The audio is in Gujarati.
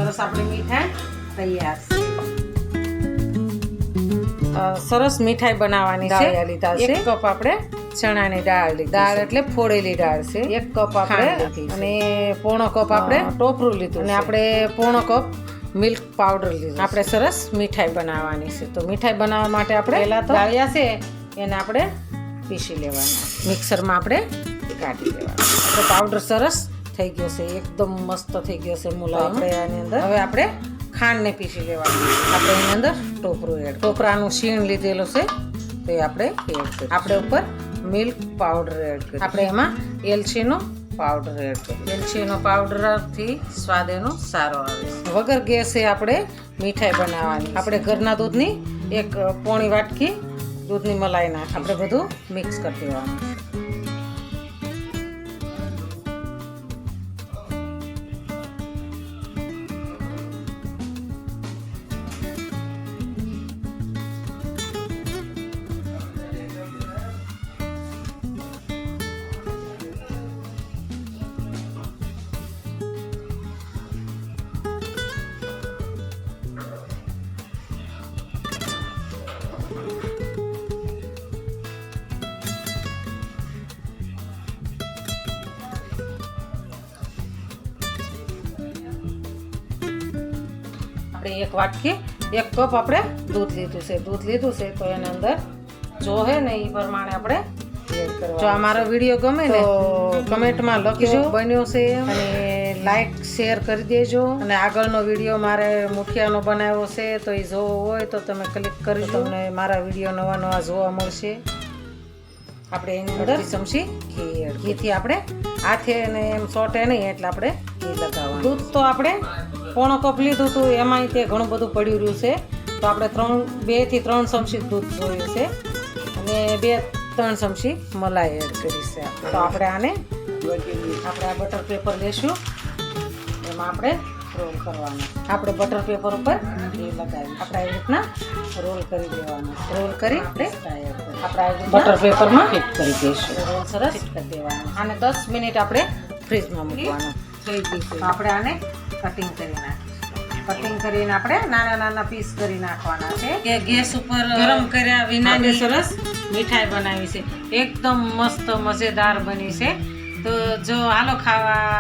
સરસ આપણી મીઠાઈ તૈયાર છે। સરસ મીઠાઈ બનાવવાની છે। લીધા છે 1 કપ આપણે ચણાની દાળ લીધી। દાળ એટલે ફોડેલી દાળ છે। 1 કપ આપણે અને પોણો કપ આપણે ટોપરું લીધું અને આપણે પોણો કપ મિલ્ક પાવડર લીધું। આપણે સરસ મીઠાઈ બનાવવાની છે। તો મીઠાઈ બનાવવા માટે આપણે પહેલા તો દાળિયા છે એને આપણે પીસી લેવાના, મિક્સરમાં આપણે કાઢી લેવાના। તો પાવડર સરસ થઈ ગયો છે, એકદમ મસ્ત થઈ ગયો છે મુલાયમ। આપણે આની અંદર હવે આપણે ખાંડને પીસી લેવાની। આપણે એની અંદર ટોપરું એડ, ટોપરાનું છીણ લીધેલું છે તો એ આપણે એડ કરીએ। આપણે ઉપર મિલ્ક પાવડર એડ કરીએ। આપણે એમાં એલચીનો પાવડર એડ કરીએ। એલચીનો પાવડરથી સ્વાદ એનો સારો આવે છે। વગર ગેસે આપણે મીઠાઈ બનાવવાની। આપણે ઘરના દૂધની 1 પોણી વાટકી દૂધની મલાઈ નાખી આપણે બધું મિક્સ કરી દેવાનું। આપણે 1 વાટકી 1 કપ આપણે દૂધ લીધું છે। દૂધ લીધું છે તો એની અંદર જો હે ને એ પ્રમાણે આપણે એડ કરવાનું। જો આ મારો વિડીયો ગમે ને તો કમેન્ટમાં લખજો બન્યો છે અને લાઈક શેર કરી દેજો। અને આગળનો વિડીયો મારે મુઠિયાનો બનાવ્યો છે તો એ જોવો હોય તો તમે ક્લિક કરજો, તમને મારા વિડીયો નવા જોવા મળશે। આપણે એની અંદર ચમચી ઘી એડ, ઘીથી આપણે હાથે ને એમ સોટે નહીં એટલે આપણે ઘી લગાવવાનું। દૂધ તો આપણે પોણો કપ લીધું હતું, એમાંય તે ઘણું બધું પડ્યું રહ્યું છે તો આપણે 2 થી 3 ચમચી દૂધ જોયું છે અને 2-3 ચમચી મલાઈ એડ કરી છે। તો આપણે આને આપણે આ બટર પેપર લેશું, એમાં આપણે રોલ કરવાનો। આપણે બટર પેપર ઉપર ઘી લગાવી આપણે આવી રીતના રોલ કરી દેવાનો। રોલ કરી આપણે બટર પેપરમાં ફિટ કરી દઈશું। રોલ સરસ ફિટ કરી દેવાનો। આને 10 મિનિટ આપણે ફ્રીજમાં મૂકવાનું। થઈ ગયું છે આપણે આને કટિંગ કરી નાખીશું। કટિંગ કરીને આપણે નાના પીસ કરી નાખવાના છે કે ગેસ ઉપર ગરમ કર્યા વિનાની સરસ મીઠાઈ બનાવી છે, એકદમ મસ્ત મજેદાર બની છે। તો જો હાલો ખાવા।